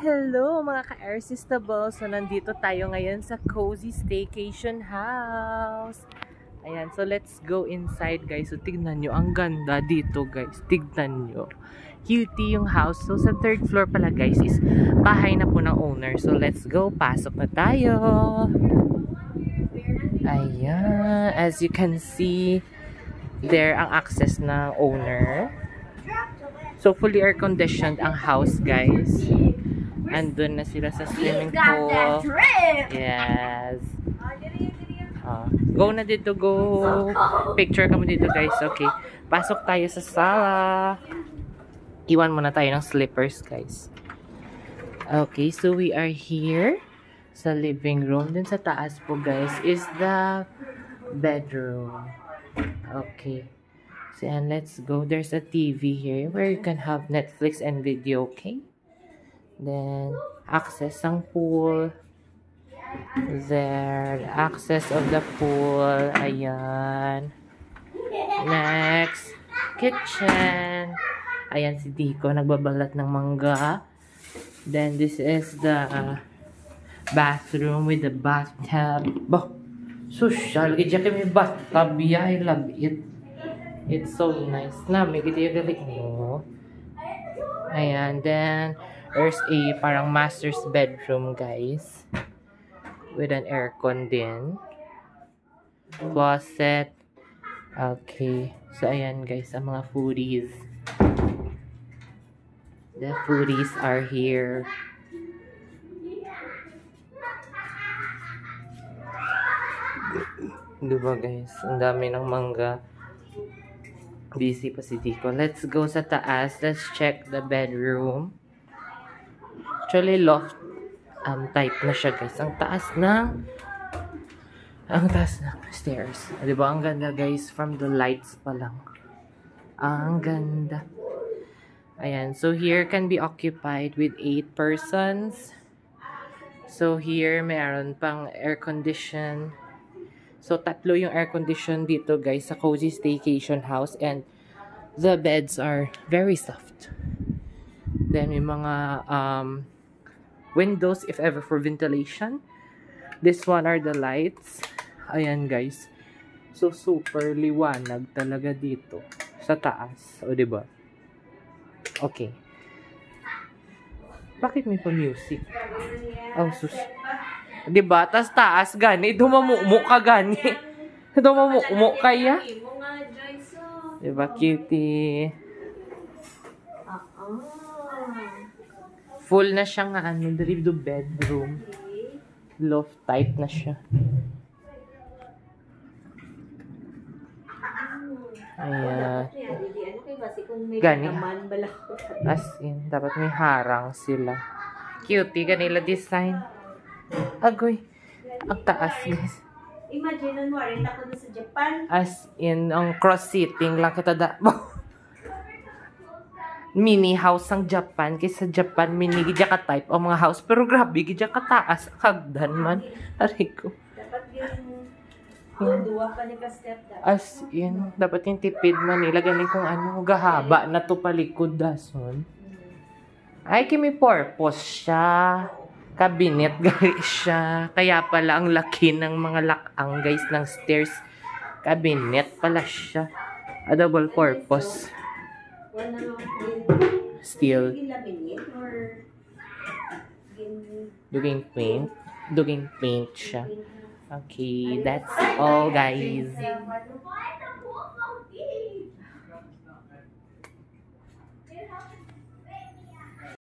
Hello mga ka-Irresistible! So nandito tayo ngayon sa Cozy Staycation House. Ayan, so let's go inside guys. So tignan nyo, ang ganda dito guys. Tignan nyo. Cutie yung house. So sa third floor pala guys is bahay na po ng owner. So let's go, pasok na tayo. Ayan, as you can see, there ang access ng owner. So fully air-conditioned ang house guys. Andun na sila sa swimming pool. Yes. Go na dito, go. Picture ka mo dito, guys. Okay. Pasok tayo sa sala. Iwan muna tayo ng slippers, guys. Okay, so we are here sa living room. Dun sa taas po, guys, is the bedroom. Okay. So, and let's go. There's a TV here where you can have Netflix and video, okay? Then, access ng pool. There, access of the pool. Ayan. Next, kitchen. Ayan si Dico, nagbabalat ng mangga. Then, this is the bathroom with the bathtub. Bah, social. Kaya kami bathtub. Yeah, I love it. It's so nice. Na, may giti galing mo. Ayan, then, there's a parang master's bedroom, guys. With an aircon din. Closet. Okay. So, ayan, guys, ang mga foodies. The foodies are here. Diba, guys? Ang dami ng mangga. Busy pa si Dico. Let's go sa taas. Let's check the bedroom. Actually, loft type na siya, guys. Ang taas ng stairs. Diba? Ang ganda, guys. From the lights pa lang. Ang ganda. Ayan. So, here can be occupied with 8 persons. So, here, meron pang air condition. So, 3 yung air condition dito, guys, sa Cozy Staycation House. And the beds are very soft. Then, may mga windows, if ever, for ventilation. This one are the lights. Ayan, guys. So, super liwanag talaga dito. Sa taas. O, diba? Okay. Bakit may pa-music? Oh, sus. Diba? Tas taas, gani. Dumamumo ka, gani. Dumamumo kaya. Diba, cutie? Full na siya nga, ano, the bedroom. Loft type na siya. Ayan. Gani. As in, dapat may harang sila. Cutie, ganila design. Agoy. Ang taas, guys. Imagine, warin ako na sa Japan. As in, ang cross-seating lang kita da... Mini house ang Japan. Kaysa Japan, mini gidya ka type ang mga house. Pero grabe, gidya ka taas. Kagdan man. Aray ko. Dapat yung duwa pa ni ka-step. As in, dapat yung tipid man nila. Galing kung ano, gahaba na to palikod dason. Ay, kimi purpose siya. Cabinet gali siya. Kaya pala ang laki ng mga lakang guys ng stairs. Cabinet pala siya. A double purpose. Steel. Duging paint. Duging paint siya. Okay, that's all guys.